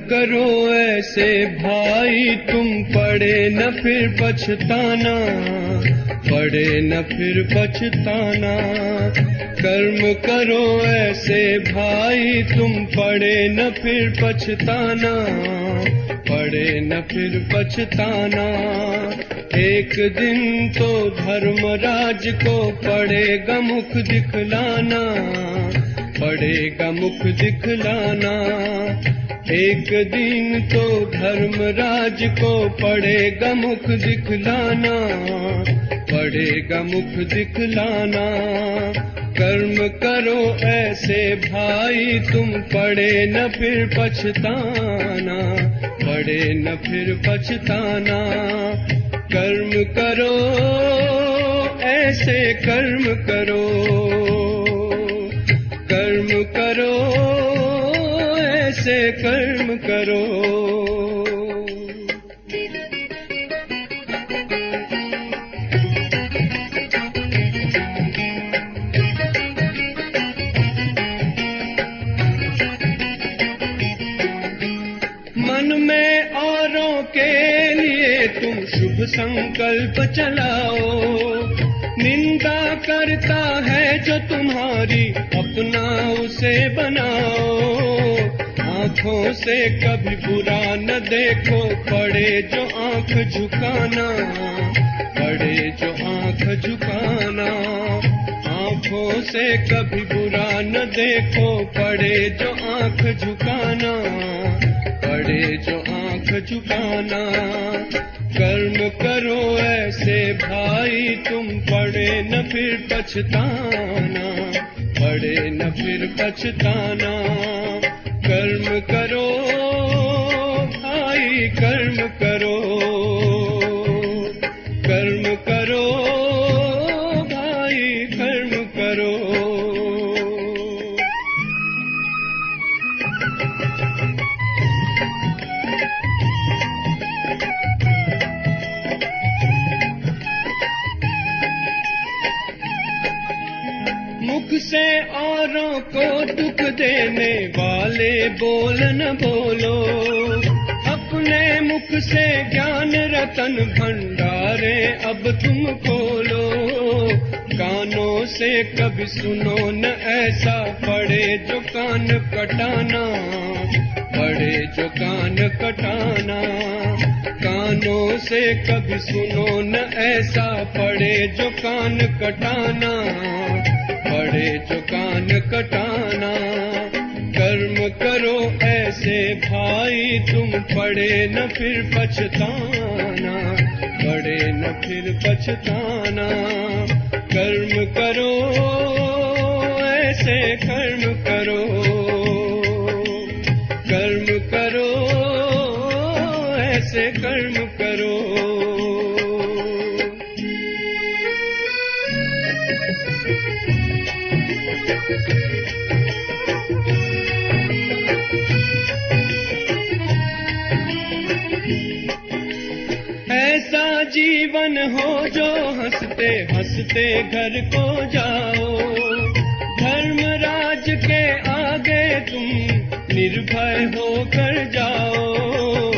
करो ऐसे भाई तुम, पड़े न फिर पछताना, पड़े न फिर पछताना। कर्म करो ऐसे भाई तुम, पड़े न फिर पछताना, पड़े न फिर पछताना। एक दिन तो धर्मराज को पड़ेगा मुख दिखलाना, पड़ेगा मुख दिखलाना। एक दिन तो धर्मराज को पड़ेगा मुख दिखलाना, पड़ेगा मुख दिखलाना। कर्म करो ऐसे भाई तुम, पड़े न फिर पछताना, पड़े न फिर पछताना। कर्म करो ऐसे कर्म करो, कर्म करो ऐसे कर्म करो। मन में औरों के लिए तुम शुभ संकल्प चलाओ, निंदा करता है जो तुम्हारी अपना उसे बनाओ। आँखों से कभी बुरा न देखो, पड़े जो आँख झुकाना, पड़े जो आँख झुकाना। आँखों से कभी बुरा न देखो, पड़े जो आँख झुकाना, पड़े जो आँख झुकाना। कर्म करो ऐसे भाई तुम, पड़े न फिर पछताना, पड़े न फिर पछताना। कर्म करो भाई कर्म करो, कर्म करो भाई कर्म करो। मुख से औरों को दुख देने वाले बोल न बोलो, अपने मुख से ज्ञान रतन भंडारे अब तुम खोलो। कानों से कभी सुनो न ऐसा, पड़े जो कान कटाना, पड़े जो कान कटाना। कानों से कभी सुनो न ऐसा, पड़े जो कान कटाना, पड़े जो कान कटाना। कर्म करो ऐसे भाई तुम, पड़े न फिर पछताना, पड़े न फिर पछताना। कर्म करो ऐसे कर्म करो, कर्म करो ऐसे कर्म करो। ऐसा जीवन हो जो हंसते हंसते घर को जाओ, धर्मराज के आगे तुम निर्भय होकर जाओ।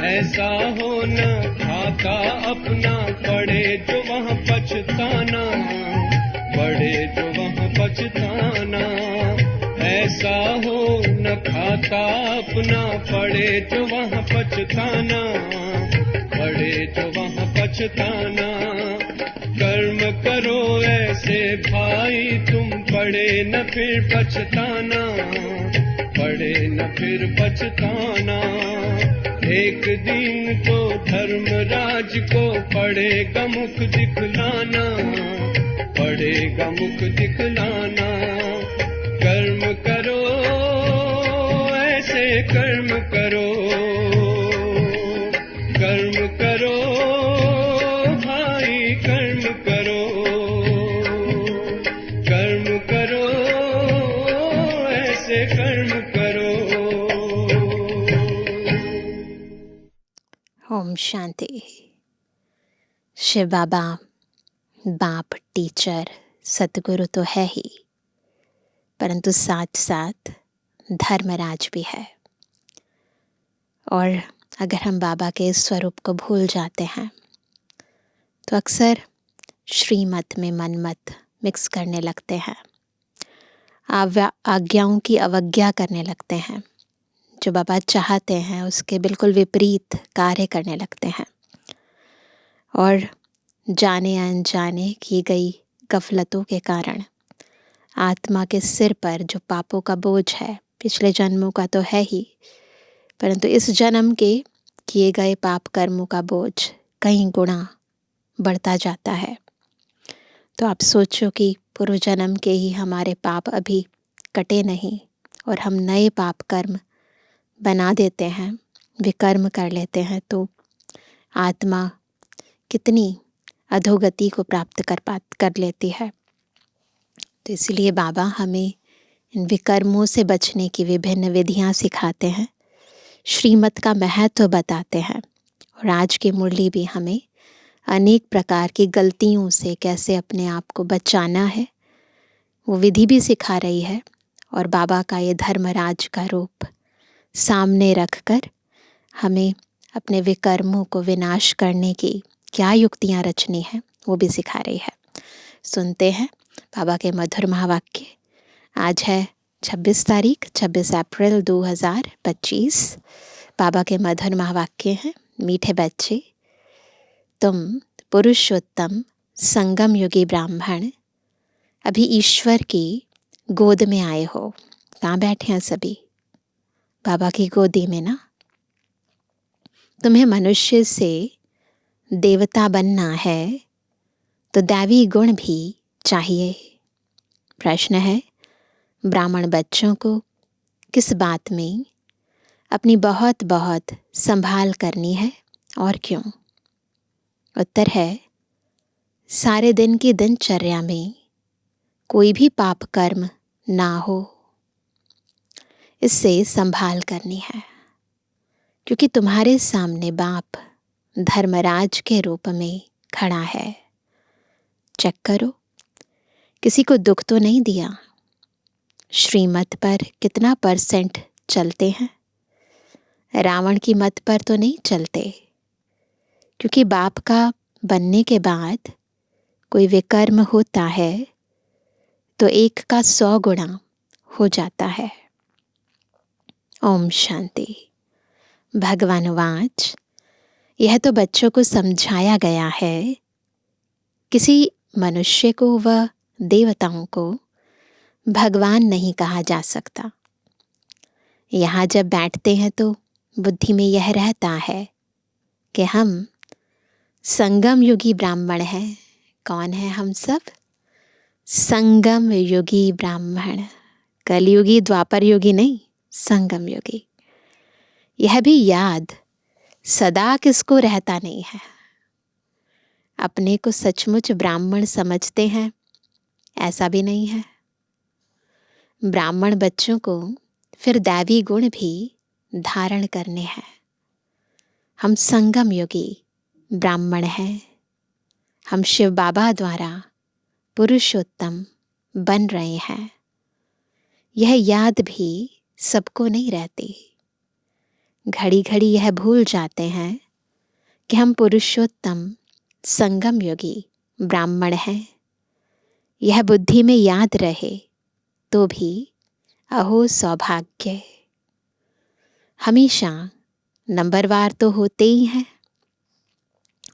ऐसा हो न खाता अपना, पड़े जो वहाँ पछताना, पड़े जो वहाँ पछताना। ऐसा हो न खाता अपना, पड़े जो वहाँ पछताना, पड़े जो वहाँ पछताना। कर्म करो ऐसे भाई तुम, पड़े न फिर पछताना, पड़े न फिर पछताना। एक दिन तो धर्मराज को पड़ेगा मुख दिखलाना, पड़ेगा मुख दिखलाना। कर्म करो ऐसे कर्म करो, कर्म करो भाई कर्म करो, कर्म करो ऐसे कर्म करो। ओम शांति। शिव बाबा बाप, टीचर, सतगुरु तो है ही, परंतु साथ साथ धर्मराज भी है। और अगर हम बाबा के इस स्वरूप को भूल जाते हैं तो अक्सर श्रीमत में मनमत मिक्स करने लगते हैं, आज्ञाओं की अवज्ञा करने लगते हैं, जो बाबा चाहते हैं उसके बिल्कुल विपरीत कार्य करने लगते हैं और जाने अनजाने की गई गफलतों के कारण आत्मा के सिर पर जो पापों का बोझ है, पिछले जन्मों का तो है ही, परंतु इस जन्म के किए गए पाप कर्मों का बोझ कई गुना बढ़ता जाता है। तो आप सोचो कि पूर्व जन्म के ही हमारे पाप अभी कटे नहीं और हम नए पाप कर्म बना देते हैं, विकर्म कर लेते हैं, तो आत्मा कितनी अधोगति को प्राप्त कर लेती है। तो इसलिए बाबा हमें इन विकर्मों से बचने की विभिन्न विधियां सिखाते हैं, श्रीमत का महत्व बताते हैं और आज की मुरली भी हमें अनेक प्रकार की गलतियों से कैसे अपने आप को बचाना है वो विधि भी सिखा रही है। और बाबा का ये धर्मराज का रूप सामने रखकर हमें अपने विकर्मों को विनाश करने की क्या युक्तियां रचनी है वो भी सिखा रही है। सुनते हैं बाबा के मधुर महावाक्य। आज है 26 अप्रैल 2025। बाबा के मधुर महावाक्य हैं, मीठे बच्चे तुम पुरुषोत्तम संगम युगी ब्राह्मण अभी ईश्वर की गोद में आए हो। कहाँ बैठे हैं सभी? बाबा की गोदी में ना। तुम्हें मनुष्य से देवता बनना है तो दैवी गुण भी चाहिए। प्रश्न है, ब्राह्मण बच्चों को किस बात में अपनी बहुत बहुत संभाल करनी है और क्यों? उत्तर है, सारे दिन की दिनचर्या में कोई भी पाप कर्म ना हो, इससे संभाल करनी है, क्योंकि तुम्हारे सामने बाप धर्मराज के रूप में खड़ा है। चेक करो, किसी को दुख तो नहीं दिया। श्रीमत पर कितना % चलते हैं? रावण की मत पर तो नहीं चलते, क्योंकि बाप का बनने के बाद कोई विकर्म होता है तो 1 का 100 गुणा हो जाता है। ओम शांति। भगवानुवाच, यह तो बच्चों को समझाया गया है, किसी मनुष्य को व देवताओं को भगवान नहीं कहा जा सकता। यहाँ जब बैठते हैं तो बुद्धि में यह रहता है कि हम संगम युगी ब्राह्मण हैं। कौन है हम सब? संगम युगी ब्राह्मण, कलयुगी द्वापर युगी नहीं, संगम युगी। यह भी याद सदा किसको रहता नहीं है। अपने को सचमुच ब्राह्मण समझते हैं ऐसा भी नहीं है। ब्राह्मण बच्चों को फिर दैवी गुण भी धारण करने हैं। हम संगम युगी ब्राह्मण हैं। हम शिव बाबा द्वारा पुरुषोत्तम बन रहे हैं। यह याद भी सबको नहीं रहती। घड़ी घड़ी यह भूल जाते हैं कि हम पुरुषोत्तम संगम योगी ब्राह्मण हैं। यह बुद्धि में याद रहे तो भी अहो सौभाग्य। हमेशा नंबरवार तो होते ही हैं।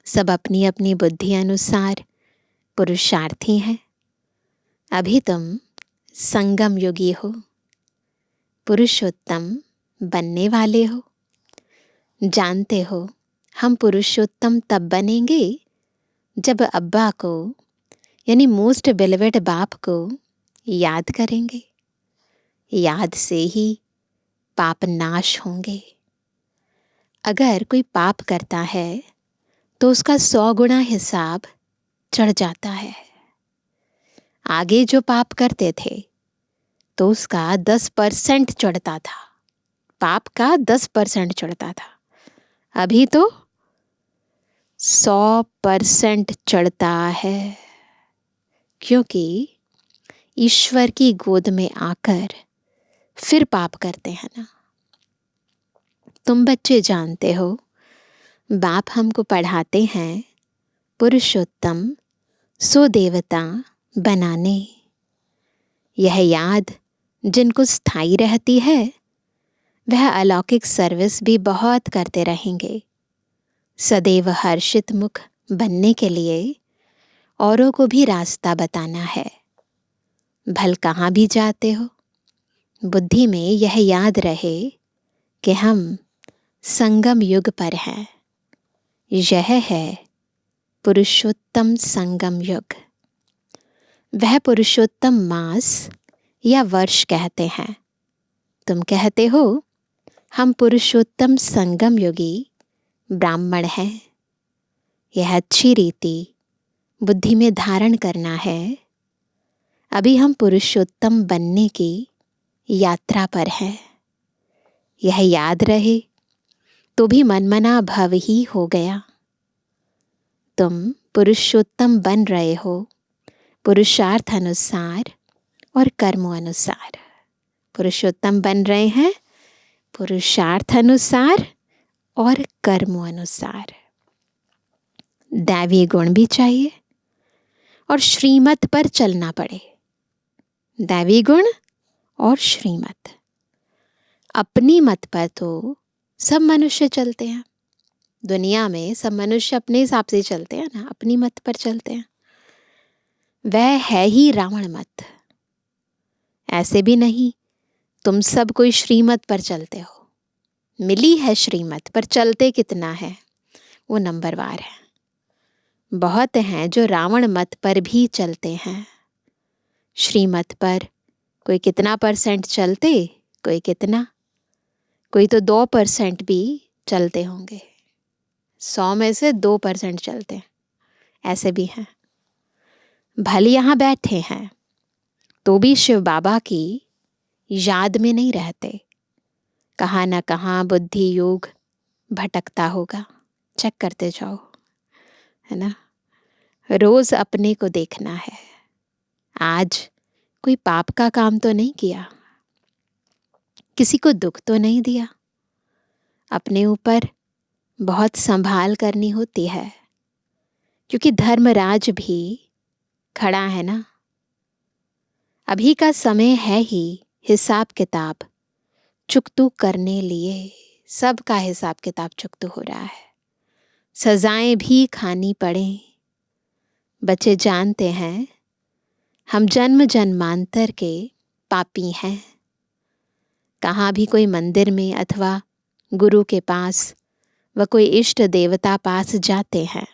सब अपनी अपनी बुद्धि अनुसार पुरुषार्थी हैं। अभी तुम संगम योगी हो, पुरुषोत्तम बनने वाले हो। जानते हो हम पुरुषोत्तम तब बनेंगे जब अब्बा को यानी मोस्ट बेलिवेड बाप को याद करेंगे। याद से ही पाप नाश होंगे। अगर कोई पाप करता है तो उसका 100 गुना हिसाब चढ़ जाता है। आगे जो पाप करते थे तो उसका 10% चढ़ता था। पाप का 10% चढ़ता था। अभी तो 100% चढ़ता है, क्योंकि ईश्वर की गोद में आकर फिर पाप करते हैं ना। तुम बच्चे जानते हो, बाप हमको पढ़ाते हैं पुरुषोत्तम सो देवता बनाने। यह याद जिनको स्थायी रहती है, वह अलौकिक सर्विस भी बहुत करते रहेंगे। सदैव हर्षित मुख बनने के लिए औरों को भी रास्ता बताना है। भल कहाँ भी जाते हो, बुद्धि में यह याद रहे कि हम संगम युग पर हैं। यह है पुरुषोत्तम संगम युग। वह पुरुषोत्तम मास या वर्ष कहते हैं। तुम कहते हो हम पुरुषोत्तम संगम युगी ब्राह्मण हैं। यह अच्छी रीति बुद्धि में धारण करना है। अभी हम पुरुषोत्तम बनने की यात्रा पर हैं। यह याद रहे तो भी मनमना भव ही हो गया। तुम पुरुषोत्तम बन रहे हो पुरुषार्थ अनुसार और कर्मों अनुसार। पुरुषोत्तम बन रहे हैं पुरुषार्थ अनुसार और कर्मों अनुसार। दैवी गुण भी चाहिए और श्रीमत पर चलना पड़े। दैवी गुण और श्रीमत। अपनी मत पर तो सब मनुष्य चलते हैं। दुनिया में सब मनुष्य अपने हिसाब से चलते हैं ना, अपनी मत पर चलते हैं। वह है ही रावण मत। ऐसे भी नहीं तुम सब कोई श्रीमत पर चलते हो। मिली है श्रीमत, पर चलते कितना है वो नंबरवार है। बहुत हैं जो रावण मत पर भी चलते हैं। श्रीमत पर कोई कितना % चलते, कोई कितना, कोई तो 2% भी चलते होंगे। 100 में से 2% चलते हैं, ऐसे भी हैं। भले यहाँ बैठे हैं तो भी शिव बाबा की याद में नहीं रहते। कहाँ न कहाँ बुद्धि योग भटकता होगा। चेक करते जाओ, है ना। रोज अपने को देखना है। आज कोई पाप का काम तो नहीं किया, किसी को दुख तो नहीं दिया। अपने ऊपर बहुत संभाल करनी होती है, क्योंकि धर्मराज भी खड़ा है ना। अभी का समय है ही हिसाब किताब चुकतू करने लिए। सबका हिसाब किताब चुकतू हो रहा है। सजाएं भी खानी पड़े। बच्चे जानते हैं हम जन्म जन्मांतर के पापी हैं। कहाँ भी कोई मंदिर में अथवा गुरु के पास व कोई इष्ट देवता पास जाते हैं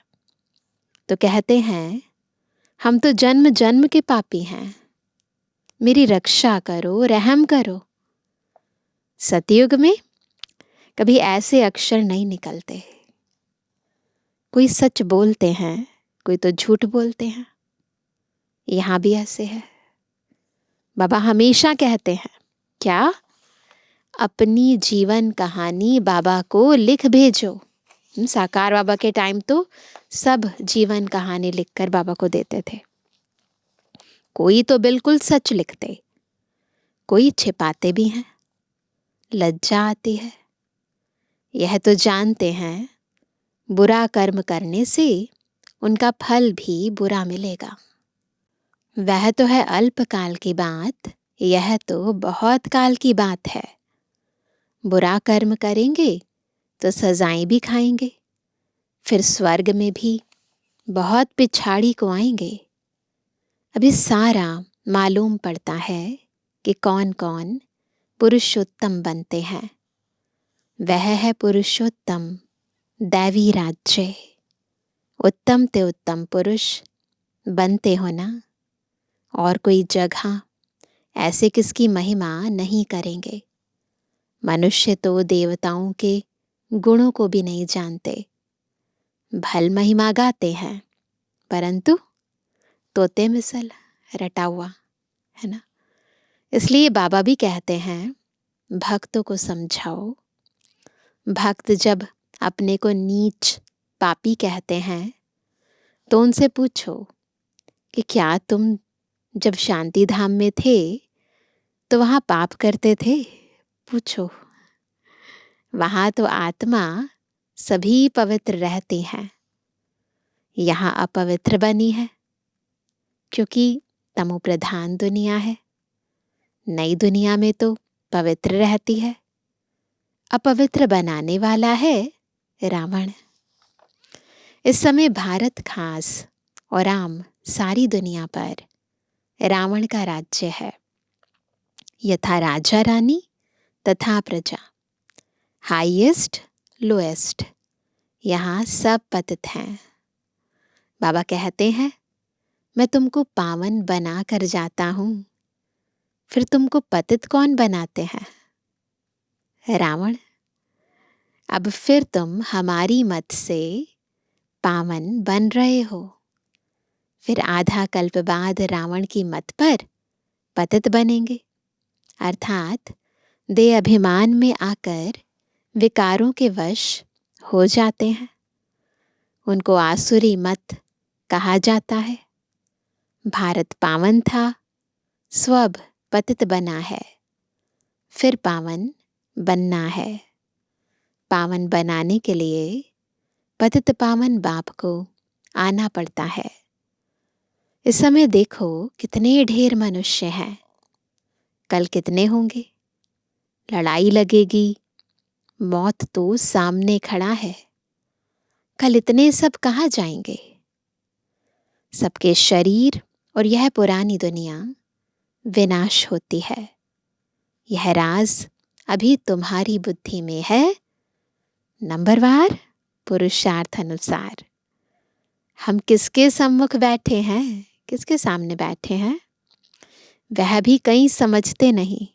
तो कहते हैं हम तो जन्म जन्म के पापी हैं, मेरी रक्षा करो, रहम करो। सतयुग में कभी ऐसे अक्षर नहीं निकलते। कोई सच बोलते हैं, कोई तो झूठ बोलते हैं। यहाँ भी ऐसे है। बाबा हमेशा कहते हैं क्या, अपनी जीवन कहानी बाबा को लिख भेजो। साकार बाबा के टाइम तो सब जीवन कहानी लिखकर बाबा को देते थे। कोई तो बिल्कुल सच लिखते, कोई छिपाते भी हैं। लज्जा आती है। यह तो जानते हैं बुरा कर्म करने से उनका फल भी बुरा मिलेगा। वह तो है अल्पकाल की बात, यह तो बहुत काल की बात है। बुरा कर्म करेंगे तो सजाएं भी खाएंगे, फिर स्वर्ग में भी बहुत पिछाड़ी को आएंगे। अभी सारा मालूम पड़ता है कि कौन कौन पुरुषोत्तम बनते हैं। वह है पुरुषोत्तम दैवी राज्य। उत्तम ते उत्तम पुरुष बनते हो ना। और कोई जगह ऐसे किसकी महिमा नहीं करेंगे। मनुष्य तो देवताओं के गुणों को भी नहीं जानते। भल महिमा गाते हैं, परंतु तोते मिसल रटा हुआ है ना। इसलिए बाबा भी कहते हैं भक्तों को समझाओ। भक्त जब अपने को नीच पापी कहते हैं तो उनसे पूछो कि क्या तुम जब शांति धाम में थे तो वहाँ पाप करते थे? पूछो। वहाँ तो आत्मा सभी पवित्र रहती हैं, यहाँ अपवित्र बनी है क्योंकि तमो प्रधान दुनिया है। नई दुनिया में तो पवित्र रहती है। अपवित्र बनाने वाला है रावण। इस समय भारत खास और आम सारी दुनिया पर रावण का राज्य है। यथा राजा रानी तथा प्रजा, हाईएस्ट लोएस्ट, यहाँ सब पतित हैं। बाबा कहते हैं, मैं तुमको पावन बना कर जाता हूँ, फिर तुमको पतित कौन बनाते हैं? रावण। अब फिर तुम हमारी मत से पावन बन रहे हो, फिर आधा कल्प बाद रावण की मत पर पतित बनेंगे, अर्थात देह अभिमान में आकर विकारों के वश हो जाते हैं। उनको आसुरी मत कहा जाता है। भारत पावन था, स्वब पतित बना है, फिर पावन बनना है। पावन बनाने के लिए पतित पावन बाप को आना पड़ता है। इस समय देखो कितने ढेर मनुष्य हैं, कल कितने होंगे। लड़ाई लगेगी, मौत तो सामने खड़ा है। कल इतने सब कहाँ जाएंगे? सबके शरीर और यह पुरानी दुनिया विनाश होती है। यह राज अभी तुम्हारी बुद्धि में है, नंबरवार पुरुषार्थ अनुसार। हम किसके सम्मुख बैठे हैं, किसके सामने बैठे हैं, वह भी कहीं समझते नहीं।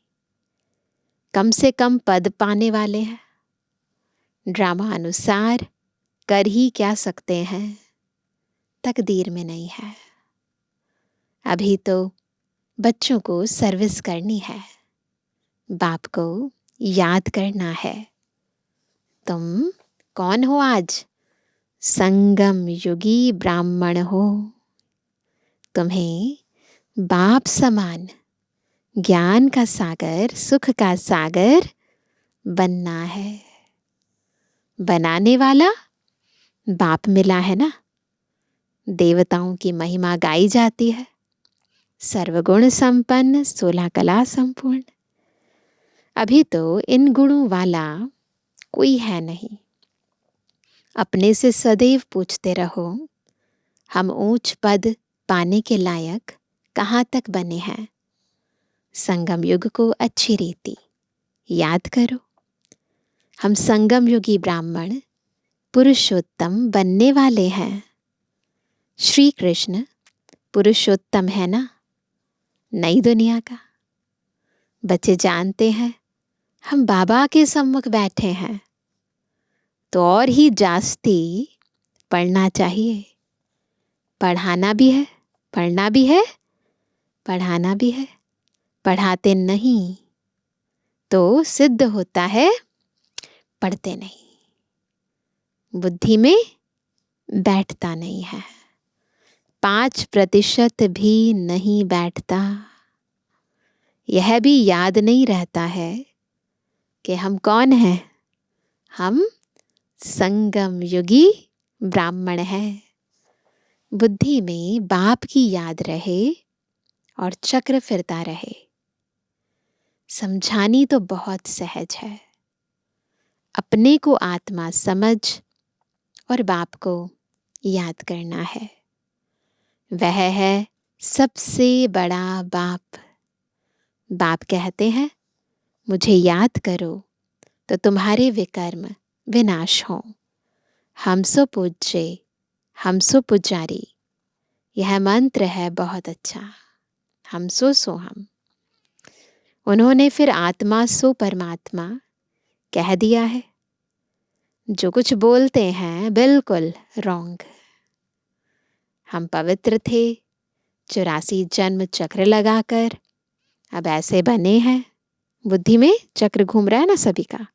कम से कम पद पाने वाले हैं। ड्रामा अनुसार कर ही क्या सकते हैं, तकदीर में नहीं है। अभी तो बच्चों को सर्विस करनी है, बाप को याद करना है। तुम कौन हो आज? संगम युगी ब्राह्मण हो। तुम्हें बाप समान ज्ञान का सागर, सुख का सागर बनना है। बनाने वाला बाप मिला है ना। देवताओं की महिमा गाई जाती है, सर्वगुण संपन्न, 16 कला संपूर्ण। अभी तो इन गुणों वाला कोई है नहीं। अपने से सदैव पूछते रहो, हम ऊंच पद पाने के लायक कहाँ तक बने हैं। संगम युग को अच्छी रीति याद करो। हम संगम युगी ब्राह्मण पुरुषोत्तम बनने वाले हैं। श्री कृष्ण पुरुषोत्तम है ना, नई दुनिया का। बच्चे जानते हैं हम बाबा के सम्मुख बैठे हैं, तो और ही जास्ती पढ़ना चाहिए। पढ़ाना भी है, पढ़ना भी है, पढ़ाना भी है। पढ़ाते नहीं तो सिद्ध होता है पढ़ते नहीं, बुद्धि में बैठता नहीं है। 5% भी नहीं बैठता। यह भी याद नहीं रहता है कि हम कौन हैं। हम संगम युगी ब्राह्मण हैं। बुद्धि में बाप की याद रहे और चक्र फिरता रहे। समझानी तो बहुत सहज है। अपने को आत्मा समझ और बाप को याद करना है। वह है सबसे बड़ा बाप। बाप कहते हैं, मुझे याद करो तो तुम्हारे विकर्म विनाश हो। हम सो पूज्य, हम सो पुजारी। यह मंत्र है बहुत अच्छा। हम सो हम। उन्होंने फिर आत्मा सो परमात्मा कह दिया है। जो कुछ बोलते हैं बिल्कुल रॉन्ग। हम पवित्र थे, 84 जन्म चक्र लगाकर अब ऐसे बने हैं। बुद्धि में चक्र घूम रहा है ना सभी का।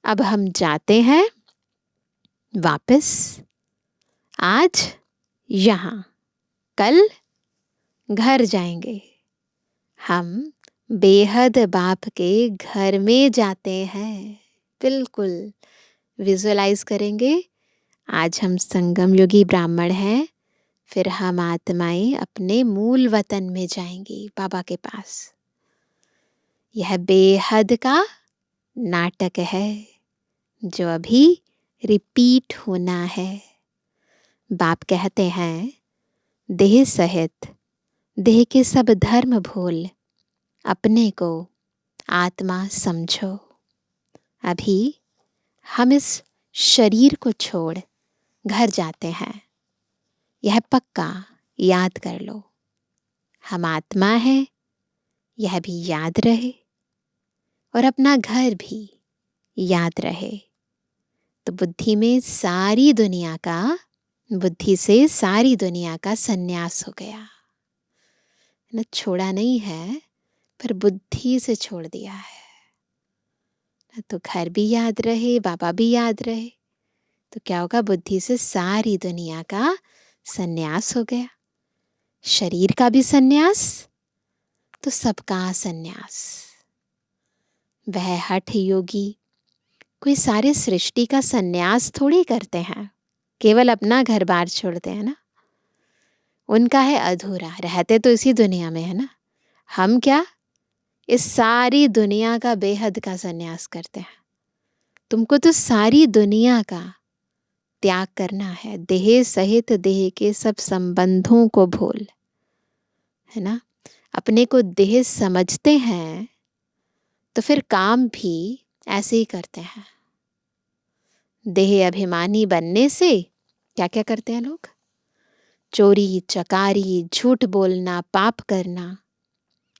अब हम जाते हैं वापस। आज यहाँ, कल घर जाएंगे। हम बेहद बाप के घर में जाते हैं। बिल्कुल विजुअलाइज करेंगे। आज हम संगम योगी ब्राह्मण हैं, फिर हम आत्माएं अपने मूल वतन में जाएंगी, बाबा के पास। यह बेहद का नाटक है जो अभी रिपीट होना है। बाप कहते हैं, देह सहित देह के सब धर्म भूल अपने को आत्मा समझो। अभी हम इस शरीर को छोड़ घर जाते हैं, यह पक्का याद कर लो। हम आत्मा है, यह भी याद रहे, और अपना घर भी याद रहे। तो बुद्धि से सारी दुनिया का संन्यास हो गया न, छोड़ा नहीं है पर बुद्धि से छोड़ दिया है। तो घर भी याद रहे, बाबा भी याद रहे, तो क्या होगा? बुद्धि से सारी दुनिया का संन्यास हो गया। शरीर का भी संन्यास, तो सबका संन्यास। वह हठ योगी कोई सारे सृष्टि का संन्यास थोड़ी करते हैं, केवल अपना घर बार छोड़ते हैं ना। उनका है अधूरा, रहते तो इसी दुनिया में है ना। हम क्या, इस सारी दुनिया का बेहद का संन्यास करते हैं। तुमको तो सारी दुनिया का त्याग करना है, देह सहित देह के सब संबंधों को भूल, है ना। अपने को देह समझते हैं तो फिर काम भी ऐसे ही करते हैं। देह अभिमानी बनने से क्या क्या करते हैं लोग? चोरी, चकारी, झूठ बोलना, पाप करना,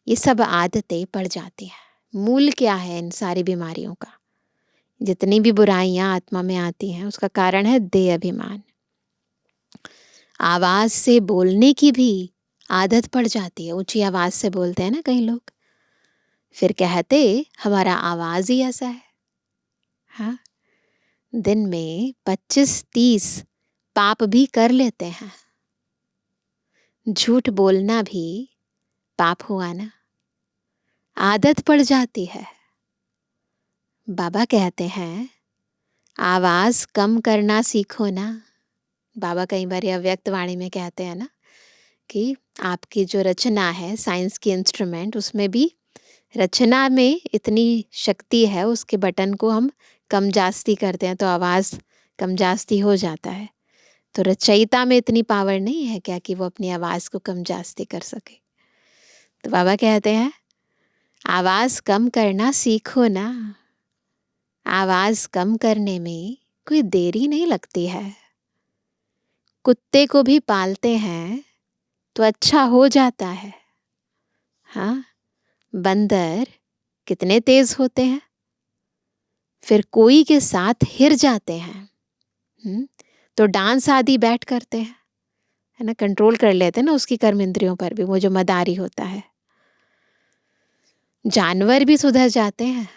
ये सब आदतें पड़ जाती हैं। मूल क्या है इन सारी बीमारियों का? जितनी भी बुराइयां आत्मा में आती हैं, उसका कारण है देह अभिमान। आवाज से बोलने की भी आदत पड़ जाती है। ऊंची आवाज से बोलते हैं ना कई लोग, फिर कहते हमारा आवाज ही ऐसा है। हाँ, दिन में 25-30 पाप भी कर लेते हैं। झूठ बोलना भी पाप हुआ ना, आदत पड़ जाती है। बाबा कहते हैं आवाज कम करना सीखो ना। बाबा कई बार अव्यक्त वाणी में कहते हैं ना कि आपकी जो रचना है, साइंस की इंस्ट्रूमेंट, उसमें भी रचना में इतनी शक्ति है, उसके बटन को हम कम जास्ती करते हैं तो आवाज़ कम जास्ती हो जाता है। तो रचयिता में इतनी पावर नहीं है क्या कि वो अपनी आवाज़ को कम जास्ती कर सके? तो बाबा कहते हैं आवाज़ कम करना सीखो ना। आवाज़ कम करने में कोई देरी नहीं लगती है। कुत्ते को भी पालते हैं तो अच्छा हो जाता है। हाँ, बंदर कितने तेज होते हैं, फिर कोई के साथ हिर जाते हैं तो डांस आदि बैठ करते हैं, है ना, कंट्रोल कर लेते हैं ना उसकी कर्म इंद्रियों पर भी, वो जो मदारी होता है। जानवर भी सुधर जाते हैं।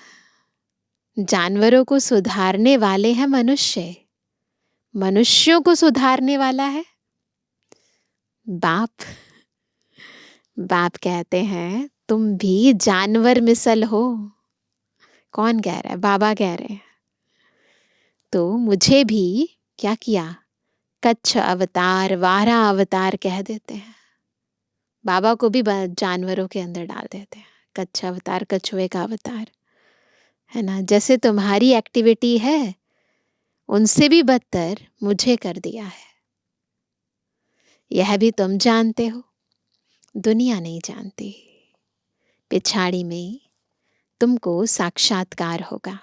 जानवरों को सुधारने वाले हैं मनुष्य, मनुष्यों को सुधारने वाला है बाप। बाप कहते हैं तुम भी जानवर मिसल हो। कौन कह रहा है? बाबा कह रहे हैं। तो मुझे भी क्या किया? कच्छ अवतार, वारा अवतार कह देते हैं। बाबा को भी जानवरों के अंदर डाल देते हैं। कच्छ अवतार, कछुए का अवतार, है ना। जैसे तुम्हारी एक्टिविटी है, उनसे भी बदतर मुझे कर दिया है। यह भी तुम जानते हो, दुनिया नहीं जानती। पिछाड़ी में तुमको साक्षात्कार होगा,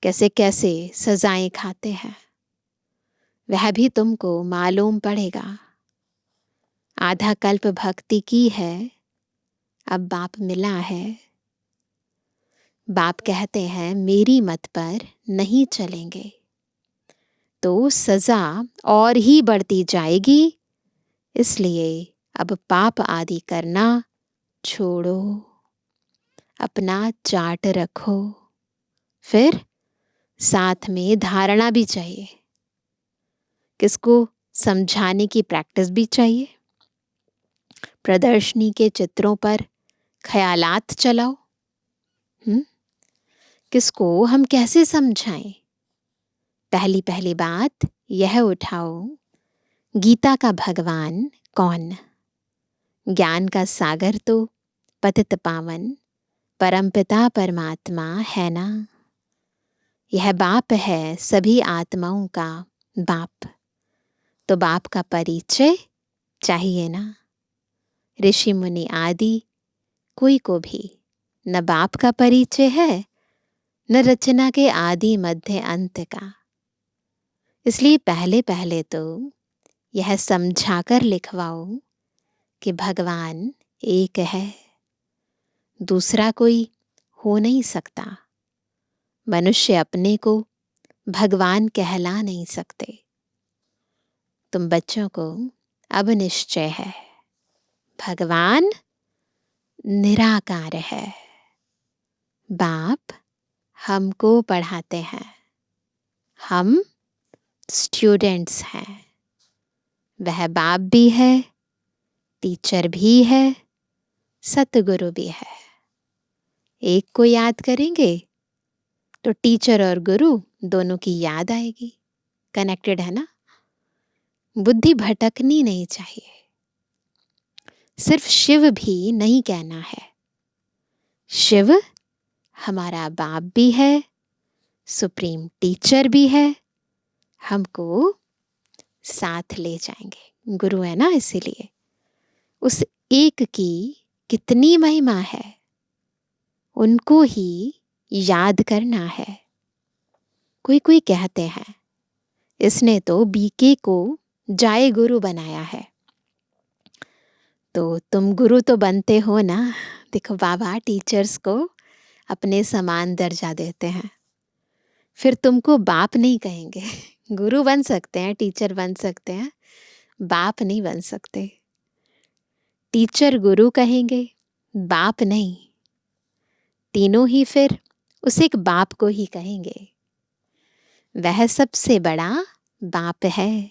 कैसे कैसे सजाएं खाते हैं वह भी तुमको मालूम पड़ेगा। आधा कल्प भक्ति की है, अब बाप मिला है। बाप कहते हैं मेरी मत पर नहीं चलेंगे तो सजा और ही बढ़ती जाएगी, इसलिए अब पाप आदि करना छोड़ो, अपना चार्ट रखो। फिर साथ में धारणा भी चाहिए, किसको समझाने की प्रैक्टिस भी चाहिए। प्रदर्शनी के चित्रों पर ख्यालात चलाओ, किसको हम कैसे समझाएं? पहली पहली बात यह उठाओ, गीता का भगवान कौन? ज्ञान का सागर तो पतित पावन परमपिता परमात्मा है ना। यह बाप है सभी आत्माओं का बाप, तो बाप का परिचय चाहिए ना। ऋषि मुनि आदि कोई को भी न बाप का परिचय है, न रचना के आदि मध्य अंत का। इसलिए पहले पहले तो यह समझाकर लिखवाओ कि भगवान एक है, दूसरा कोई हो नहीं सकता। मनुष्य अपने को भगवान कहला नहीं सकते। तुम बच्चों को अब निश्चय है, भगवान निराकार है। बाप हमको पढ़ाते हैं, हम स्टूडेंट्स हैं। वह बाप भी है, टीचर भी है, सतगुरु भी है। एक को याद करेंगे तो टीचर और गुरु दोनों की याद आएगी। कनेक्टेड है ना। बुद्धि भटकनी नहीं चाहिए। सिर्फ शिव भी नहीं कहना है। शिव हमारा बाप भी है, सुप्रीम टीचर भी है, हमको साथ ले जाएंगे। गुरु है ना, इसीलिए उस एक की कितनी महिमा है, उनको ही याद करना है। कोई कोई कहते हैं इसने तो बीके को जाए गुरु बनाया है। तो तुम गुरु तो बनते हो ना। देखो बाबा टीचर्स को अपने समान दर्जा देते हैं, फिर तुमको बाप नहीं कहेंगे। गुरु बन सकते हैं, टीचर बन सकते हैं, बाप नहीं बन सकते। टीचर गुरु कहेंगे, बाप नहीं। तीनों ही फिर उस एक बाप को ही कहेंगे। वह सबसे बड़ा बाप है,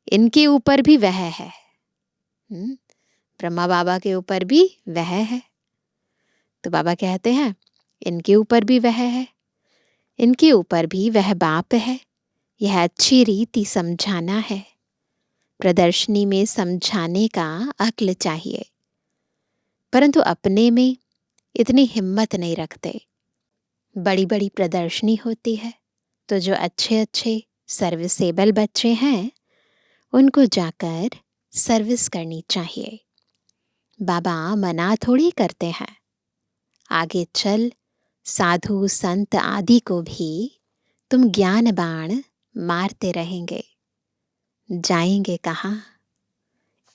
इनके ऊपर भी वह है। ब्रह्मा बाबा के ऊपर भी वह है। तो बाबा कहते हैं इनके ऊपर भी वह है, इनके ऊपर भी वह बाप है। यह अच्छी रीति समझाना है। प्रदर्शनी में समझाने का अक्ल चाहिए, परंतु अपने में इतनी हिम्मत नहीं रखते। बड़ी बड़ी प्रदर्शनी होती है तो जो अच्छे अच्छे सर्विसेबल बच्चे हैं उनको जाकर सर्विस करनी चाहिए। बाबा मना थोड़ी करते हैं। आगे चल साधु संत आदि को भी तुम ज्ञान बाण मारते रहेंगे। जाएंगे कहाँ?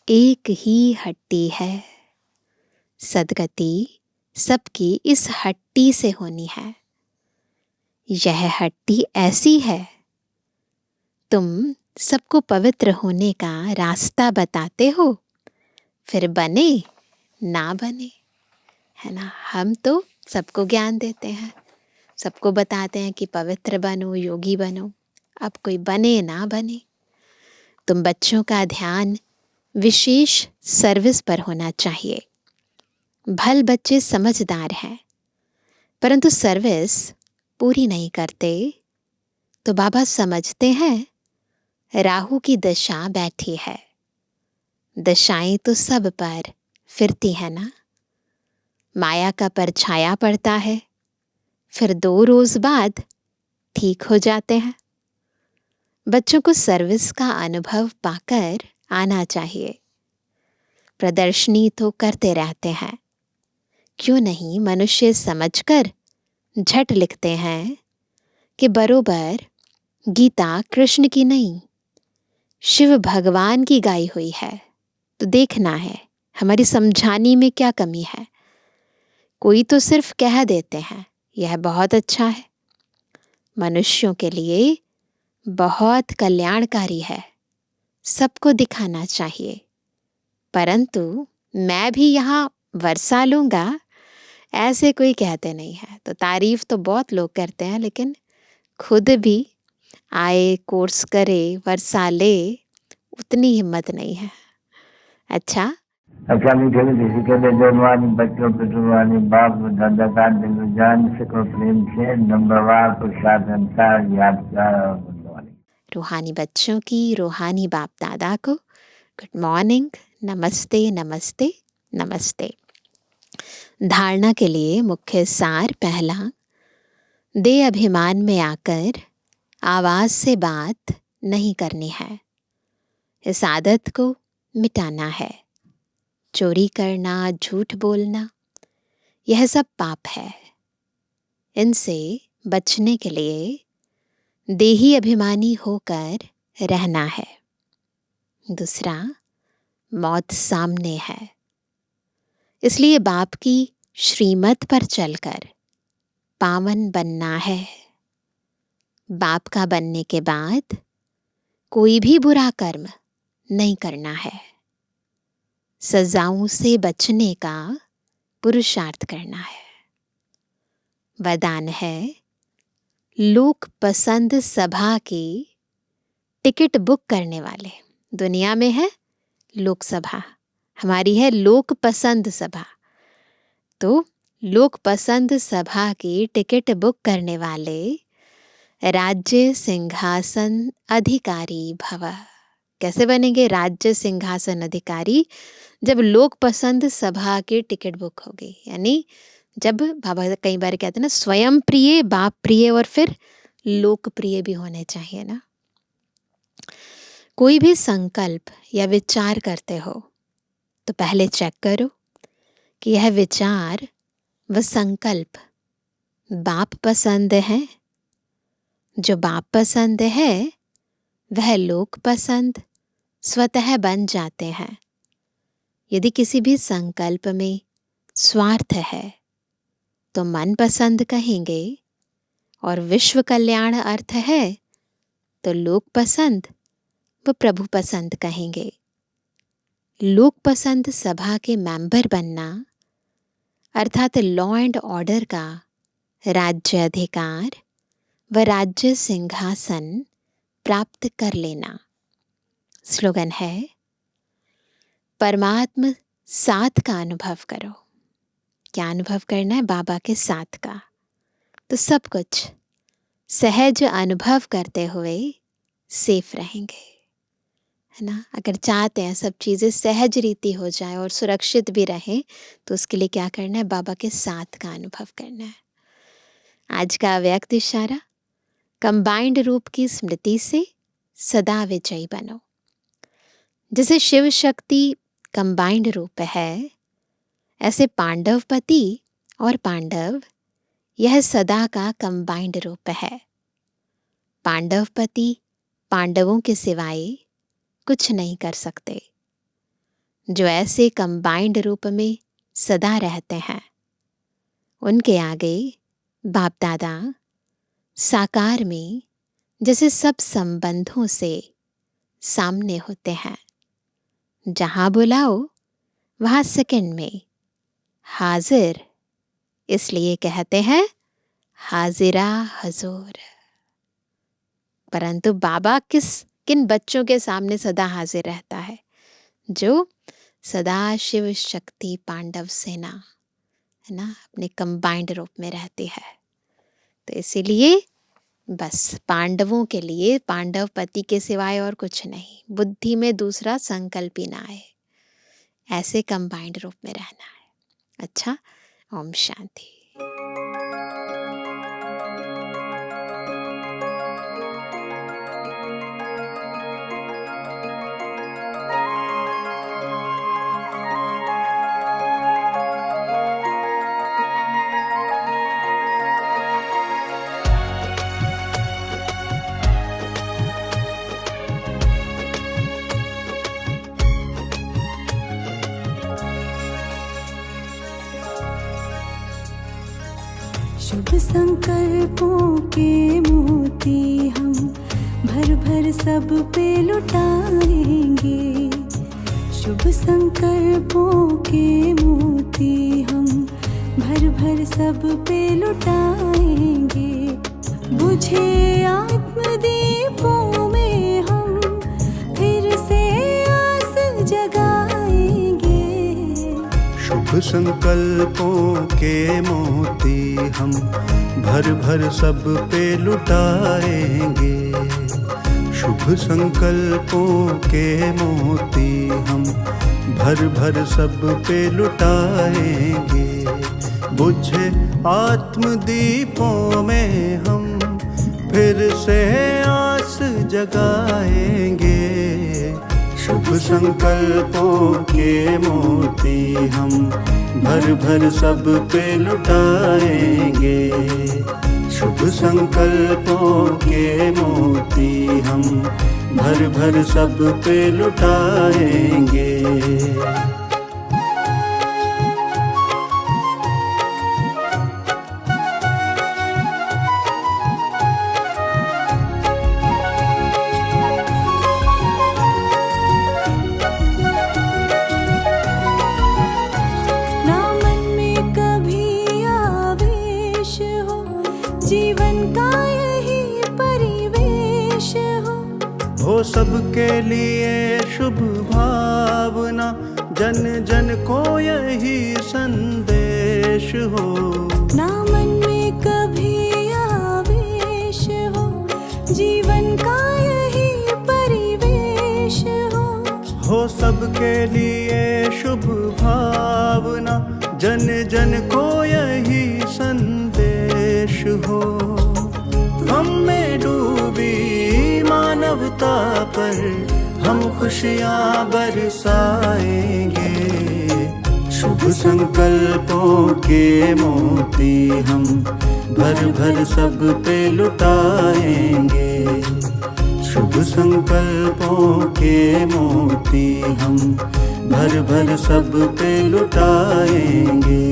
एक ही हट्टी है। सदगति सबकी इस हट्टी से होनी है। यह हट्टी ऐसी है, तुम सबको पवित्र होने का रास्ता बताते हो, फिर बने ना बने, है ना। हम तो सबको ज्ञान देते हैं, सबको बताते हैं कि पवित्र बनो, योगी बनो। अब कोई बने ना बने, तुम बच्चों का ध्यान विशेष सर्विस पर होना चाहिए। भल बच्चे समझदार हैं, परंतु सर्विस पूरी नहीं करते तो बाबा समझते हैं राहु की दशा बैठी है। दशाएं तो सब पर फिरती है ना। माया का परछाया पड़ता है, फिर 2 रोज बाद ठीक हो जाते हैं। बच्चों को सर्विस का अनुभव पाकर आना चाहिए। प्रदर्शनी तो करते रहते हैं, क्यों नहीं मनुष्य समझकर झट लिखते हैं कि बरोबर गीता कृष्ण की नहीं, शिव भगवान की गाई हुई है। तो देखना है हमारी समझाने में क्या कमी है। कोई तो सिर्फ कह देते हैं यह बहुत अच्छा है, मनुष्यों के लिए बहुत कल्याणकारी है, सबको दिखाना चाहिए। परंतु मैं भी यहाँ वर्षा लूँगा ऐसे कोई कहते नहीं है। तो तारीफ तो बहुत लोग करते हैं, लेकिन खुद भी आए, कोर्स करे, वर्षा ले, उतनी हिम्मत नहीं है। अच्छा, अच्छा मीठे मीठे सिक्के दे जवानी बच्चों पितृवानी बाप दादा का दिल जान सको प्रेम से नंबरवार पुरुषार्थ अनुसार याद प्यार और बुद्धवानी। रूहानी बच्चों की रूहानी बाप दादा को गुड मॉर्निंग, नमस्ते नमस्ते नमस्ते। धारणा के लिए मुख्य सार पहला, दे अभिमान में आकर आवाज से बात नहीं करनी है। इस आदत को मिटाना है। चोरी करना, झूठ बोलना, यह सब पाप है। इनसे बचने के लिए देही अभिमानी होकर रहना है। दूसरा, मौत सामने है, इसलिए बाप की श्रीमत पर चलकर पावन बनना है। बाप का बनने के बाद कोई भी बुरा कर्म नहीं करना है। सजाओं से बचने का पुरुषार्थ करना है। वरदान है, लोक पसंद सभा की टिकट बुक करने वाले। दुनिया में है लोकसभा, हमारी है लोक पसंद सभा। तो लोक पसंद सभा की टिकट बुक करने वाले राज्य सिंहासन अधिकारी भव। कैसे बनेंगे राज्य सिंहासन अधिकारी? जब लोक पसंद सभा की टिकट बुक होगी, यानी जब बाबा कई बार कहते हैं ना, स्वयं प्रिय, बाप प्रिय और फिर लोकप्रिय भी होने चाहिए ना। कोई भी संकल्प या विचार करते हो तो पहले चेक करो कि यह विचार व संकल्प बाप पसंद है। जो बाप पसंद है वह लोक पसंद स्वतः बन जाते हैं। यदि किसी भी संकल्प में स्वार्थ है तो मन पसंद कहेंगे, और विश्व कल्याण अर्थ है तो लोक पसंद व प्रभु पसंद कहेंगे। लोक पसंद सभा के मेंबर बनना अर्थात लॉ एंड ऑर्डर का राज्य अधिकार व राज्य सिंहासन प्राप्त कर लेना। स्लोगन है, परमात्म साथ का अनुभव करो। क्या अनुभव करना है? बाबा के साथ का। तो सब कुछ सहज अनुभव करते हुए सेफ रहेंगे, है ना। अगर चाहते हैं सब चीज़ें सहज रीति हो जाए और सुरक्षित भी रहें, तो उसके लिए क्या करना है? बाबा के साथ का अनुभव करना है। आज का अव्यक्त इशारा, कंबाइंड रूप की स्मृति से सदा विजयी बनो। जैसे शिव शक्ति कंबाइंड रूप है, ऐसे पांडवपति और पांडव यह सदा का कंबाइंड रूप है। पांडवपति पांडवों के सिवाय कुछ नहीं कर सकते। जो ऐसे कंबाइंड रूप में सदा रहते हैं, उनके आगे बाप दादा साकार में जैसे सब संबंधों से सामने होते हैं। जहां बुलाओ वहां सेकंड में हाजिर, इसलिए कहते हैं हाजिरा हजूर। परंतु बाबा किन बच्चों के सामने सदा हाजिर रहता है? जो सदा शिव शक्ति पांडव सेना, है ना, अपने कंबाइंड रूप में रहती है। तो इसीलिए बस पांडवों के लिए पांडव पति के सिवाय और कुछ नहीं, बुद्धि में दूसरा संकल्प ही ना आए, ऐसे कंबाइंड रूप में रहना है। अच्छा, ओम शांति। शुभ संकल्पों के मोती हम भर भर सब पे लुटाएंगे। शुभ संकल्पों के मोती हम भर भर सब पे लुटाएंगे। बुझे आत्मदीपों में हम फिर से आस जगाएंगे। शुभ संकल्पों के मोती हम भर भर सब पे लुटाएंगे। शुभ संकल्पों के मोती हम भर भर सब पे लुटाएंगे। बुझे आत्मदीपों में हम फिर से आस जगाएंगे। शुभ संकल्पों के मोती हम भर भर सब पे लुटाएंगे। शुभ संकल्पों के मोती हम भर भर सब पे लुटाएंगे। हो सबके लिए शुभ भावना, जन जन को यही संदेश हो। ना मन में कभी आवेश हो, जीवन का यही परिवेश हो सबके लिए शुभ भावना, जन जन को यही संदेश हो। हम में डूबी मानवता पर हम खुशियाँ बरसाएंगे। शुभ संकल्पों के मोती हम भर भर सब पे लुटाएंगे। शुभ संकल्पों के मोती हम भर भर सब पे लुटाएंगे।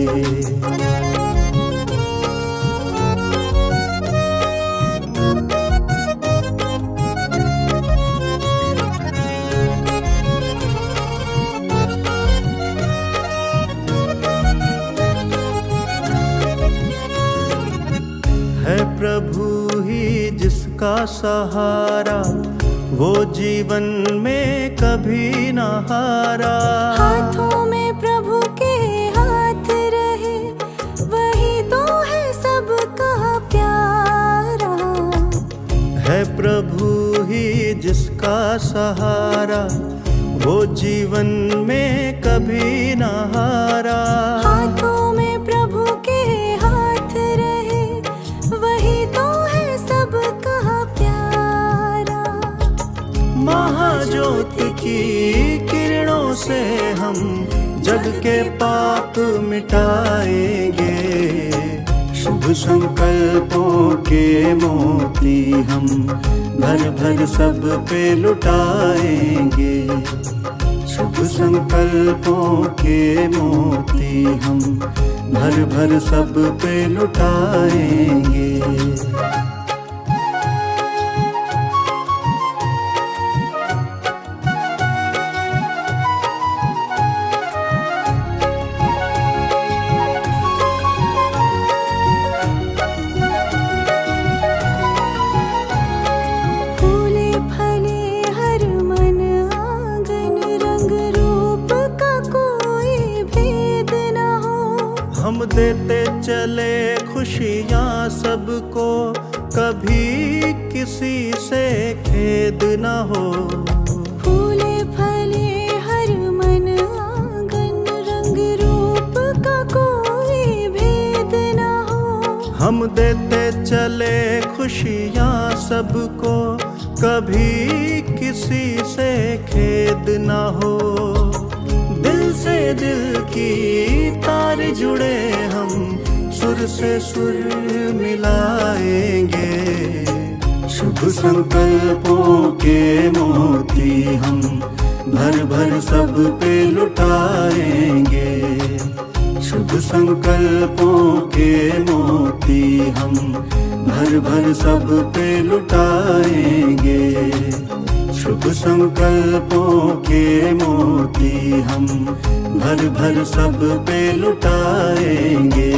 है प्रभु ही जिसका सहारा, वो जीवन में कभी न हारा। हाथों में प्रभु के हाथ रहे, वही तो है सबका प्यारा। है प्रभु ही जिसका सहारा, वो जीवन में कभी न हारा। हाथों में प्रभु के हाथ रहे, वही तो है सबका प्यारा। महाज्योति की किरणों से हम जग के पाप मिटाएंगे। शुभ संकल्पों के मोती हम भर भर सब पे लुटाएंगे। शुभ संकल्पों के मोती हम भर भर सब पे लुटाएंगे। हम देते चले खुशियाँ सबको, कभी किसी से खेद न हो। फूले फले हर मन आंगन, रंग रूप का कोई भेद न हो। हम देते चले खुशियाँ सबको, कभी किसी से खेद न हो। दिल से दिल की तार जुड़े हम, सुर से सुर मिलाएंगे। शुभ संकल्पों के मोती हम भर भर सब पे लुटाएंगे। शुभ संकल्पों के मोती हम भर भर सब पे लुटाएंगे। शुभ संकल्पों के मोती हम भर भर सब पे लुटाएंगे।